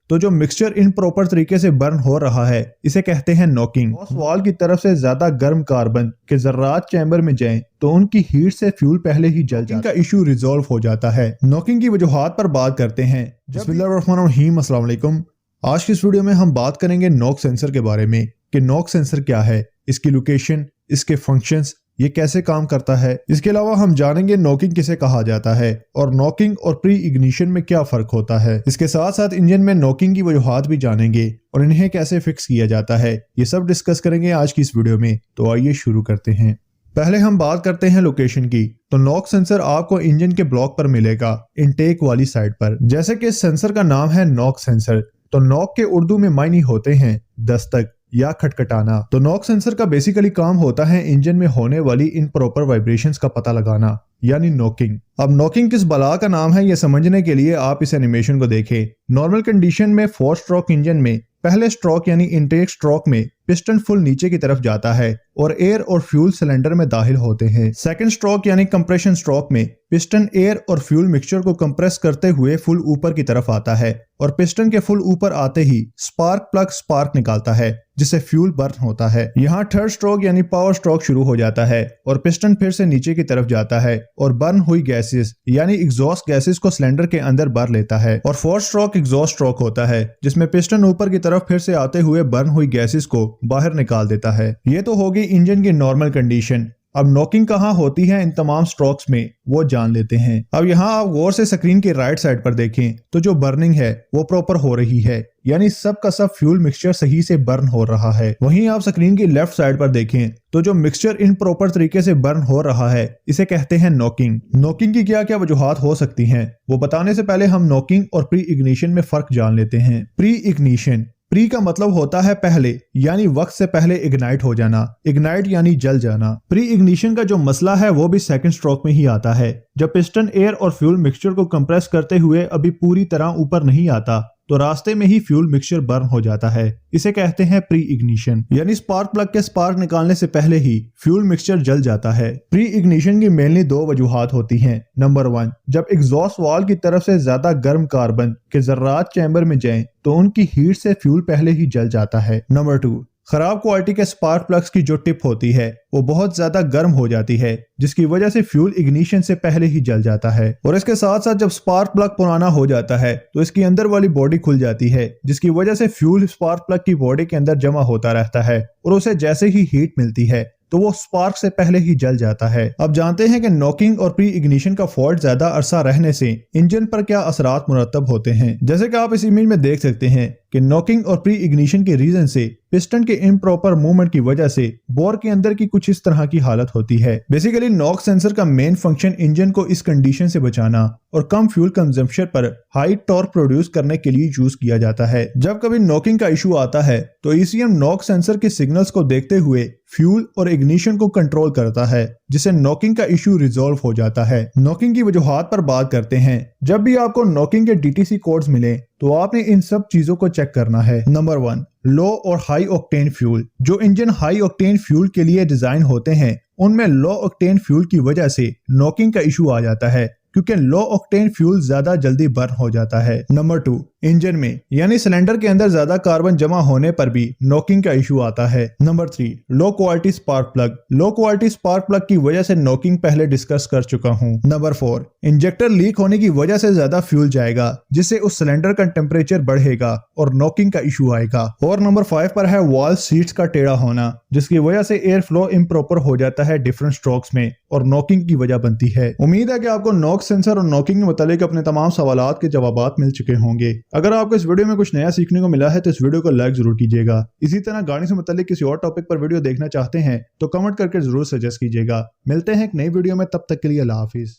तो जो mixture in proper तरीके से बर्न हो रहा है इसे कहते हैं नॉकिंग। वॉल की तरफ से ज्यादा गर्म कार्बन के जर्रात चैम्बर में जाएं तो उनकी हीट से फ्यूल पहले ही जल जाता है। का इशू रिजॉल्व हो जाता है। नॉकिंग की वजूहात पर बात करते हैं। बिस्मिल्लाहिर्रहमानिर्रहीम, अस्सलाम वालेकुम। आज की इस वीडियो में हम बात करेंगे नॉक सेंसर के बारे में कि नॉक सेंसर क्या है, इसकी लोकेशन, इसके फंक्शंस, ये कैसे काम करता है। इसके अलावा हम जानेंगे नॉकिंग किसे कहा जाता है और नॉकिंग और प्री इग्निशन में क्या फर्क होता है। इसके साथ साथ इंजन में नॉकिंग की वजूहात भी जानेंगे और इन्हें कैसे फिक्स किया जाता है, ये सब डिस्कस करेंगे आज की इस वीडियो में। तो आइए शुरू करते हैं। पहले हम बात करते हैं लोकेशन की। तो नॉक सेंसर आपको इंजन के ब्लॉक पर मिलेगा, इनटेक वाली साइड पर। जैसे कि इस सेंसर का नाम है नॉक सेंसर, तो नॉक के उर्दू में मायने होते हैं दस्तक या खटखटाना। तो नॉक सेंसर का बेसिकली काम होता है इंजन में होने वाली इनप्रॉपर वाइब्रेशंस का पता लगाना, यानी नॉकिंग। अब नॉकिंग किस बला का नाम है ये समझने के लिए आप इस एनिमेशन को देखें। नॉर्मल कंडीशन में 4 स्ट्रोक इंजन में पहले स्ट्रोक यानी इनटेक स्ट्रोक में पिस्टन फुल नीचे की तरफ जाता है और एयर और फ्यूल सिलेंडर में दाखिल होते हैं। सेकंड स्ट्रोक यानी कंप्रेशन स्ट्रोक में पिस्टन एयर और फ्यूल मिक्सचर को कंप्रेस करते हुए फुल ऊपर की तरफ आता है और पिस्टन के फुल ऊपर आते ही स्पार्क प्लग स्पार्क निकालता है जिससे फ्यूल बर्न होता है। यहाँ थर्ड स्ट्रोक यानी पावर स्ट्रोक शुरू हो जाता है और पिस्टन फिर से नीचे की तरफ जाता है और बर्न हुई गैसेस यानी एग्जॉस्ट गैसेस को सिलेंडर के अंदर भर लेता है। और फोर्थ स्ट्रोक एग्जॉस्ट स्ट्रोक होता है जिसमें पिस्टन ऊपर की तरफ फिर से आते हुए बर्न हुई गैसेस को बाहर निकाल देता है। ये तो होगी इंजन की नॉर्मल कंडीशन। अब नॉकिंग कहाँ होती है इन तमाम स्ट्रोक्स में, वो जान लेते हैं। अब यहाँ आप गौर से स्क्रीन के राइट साइड पर देखें तो जो बर्निंग है वो प्रॉपर हो रही है, यानी सब का सब फ्यूल मिक्सचर सही से बर्न हो रहा है। वहीं आप स्क्रीन की लेफ्ट साइड पर देखें तो जो मिक्सचर इन प्रॉपर तरीके से बर्न हो रहा है इसे कहते हैं नॉकिंग। नॉकिंग की क्या क्या वजूहात हो सकती हैं वो बताने से पहले हम नॉकिंग और प्री इग्निशन में फर्क जान लेते हैं। प्री इग्निशन, प्री का मतलब होता है पहले, यानी वक्त से पहले इग्नाइट हो जाना, इग्नाइट यानी जल जाना। प्री इग्निशन का जो मसला है वो भी सेकंड स्ट्रोक में ही आता है, जब पिस्टन एयर और फ्यूल मिक्सचर को कंप्रेस करते हुए अभी पूरी तरह ऊपर नहीं आता तो रास्ते में ही फ्यूल मिक्सचर बर्न हो जाता है। इसे कहते हैं प्री इग्निशन, यानी स्पार्क प्लग के स्पार्क निकालने से पहले ही फ्यूल मिक्सचर जल जाता है। प्री इग्निशन की मेनली 2 वजूहात होती हैं। नंबर 1, जब एग्जॉस्ट वाल की तरफ से ज्यादा गर्म कार्बन के जर्रात चैम्बर में जाएं तो उनकी हीट से फ्यूल पहले ही जल जाता है। नंबर 2, खराब क्वालिटी के स्पार्क प्लग्स की जो टिप होती है वो बहुत ज्यादा गर्म हो जाती है जिसकी वजह से फ्यूल इग्निशन से पहले ही जल जाता है। और इसके साथ साथ जब स्पार्क प्लग पुराना हो जाता है तो इसकी अंदर वाली बॉडी खुल जाती है जिसकी वजह से फ्यूल स्पार्क प्लग की बॉडी के अंदर जमा होता रहता है और उसे जैसे ही हीट मिलती है तो वो स्पार्क से पहले ही जल जाता है। अब जानते हैं कि नॉकिंग और प्री इग्निशन का फॉल्ट ज्यादा अरसा रहने से इंजन पर क्या असरात मुरतब होते हैं। जैसे कि आप इस इमेज में देख सकते हैं कि नॉकिंग और प्री इग्निशन के रीजन से पिस्टन के इम्प्रॉपर मूवमेंट की वजह से बोर के अंदर की कुछ इस तरह की हालत होती है। बेसिकली नॉक सेंसर का मेन फंक्शन इंजन को इस कंडीशन से बचाना और कम फ्यूल कंजम्पशन पर हाई टॉर्क प्रोड्यूस करने के लिए यूज किया जाता है। जब कभी नॉकिंग का इशू आता है तो ECM नॉक सेंसर के सिग्नल्स को देखते हुए फ्यूल और इग्निशन को कंट्रोल करता है जिससे नॉकिंग का इशू रिजॉल्व हो जाता है। नॉकिंग की वजूहात पर बात करते हैं। जब भी आपको नॉकिंग के DTC कोड्स मिले तो आपने इन सब चीजों को चेक करना है। नंबर 1, लो और हाई ऑक्टेन फ्यूल। जो इंजन हाई ऑक्टेन फ्यूल के लिए डिजाइन होते हैं उनमें लो ऑक्टेन फ्यूल की वजह से नॉकिंग का इशू आ जाता है क्योंकि लो ऑक्टेन फ्यूल ज्यादा जल्दी बर्न हो जाता है। नंबर 2, इंजन में यानी सिलेंडर के अंदर ज्यादा कार्बन जमा होने पर भी नॉकिंग का इशू आता है। Number 3, low quality spark plug. Low quality spark plug की वजह से नॉकिंग पहले डिस्कस कर चुका हूं। नंबर 4, इंजेक्टर लीक होने की वजह से ज्यादा फ्यूल जाएगा जिससे उस सिलेंडर का टेम्परेचर बढ़ेगा और नॉकिंग का इशू आएगा। और नंबर 5 पर है वॉल सीट्स का टेढ़ा होना जिसकी वजह से एयर फ्लो इम्प्रॉपर हो जाता है डिफरेंट स्ट्रोक्स में और नॉकिंग की वजह बनती है। उम्मीद है कि आपको नॉक सेंसर और नॉकिंग के मुतालिक अपने तमाम सवालात के जवाबात मिल चुके होंगे। अगर आपको इस वीडियो में कुछ नया सीखने को मिला है तो इस वीडियो को लाइक जरूर कीजिएगा। इसी तरह गाड़ी से मुतालिक किसी और टॉपिक पर वीडियो देखना चाहते हैं तो कमेंट करके जरूर सजेस्ट कीजिएगा। मिलते हैं एक नई वीडियो में, तब तक के लिए अल्लाह हाफिज।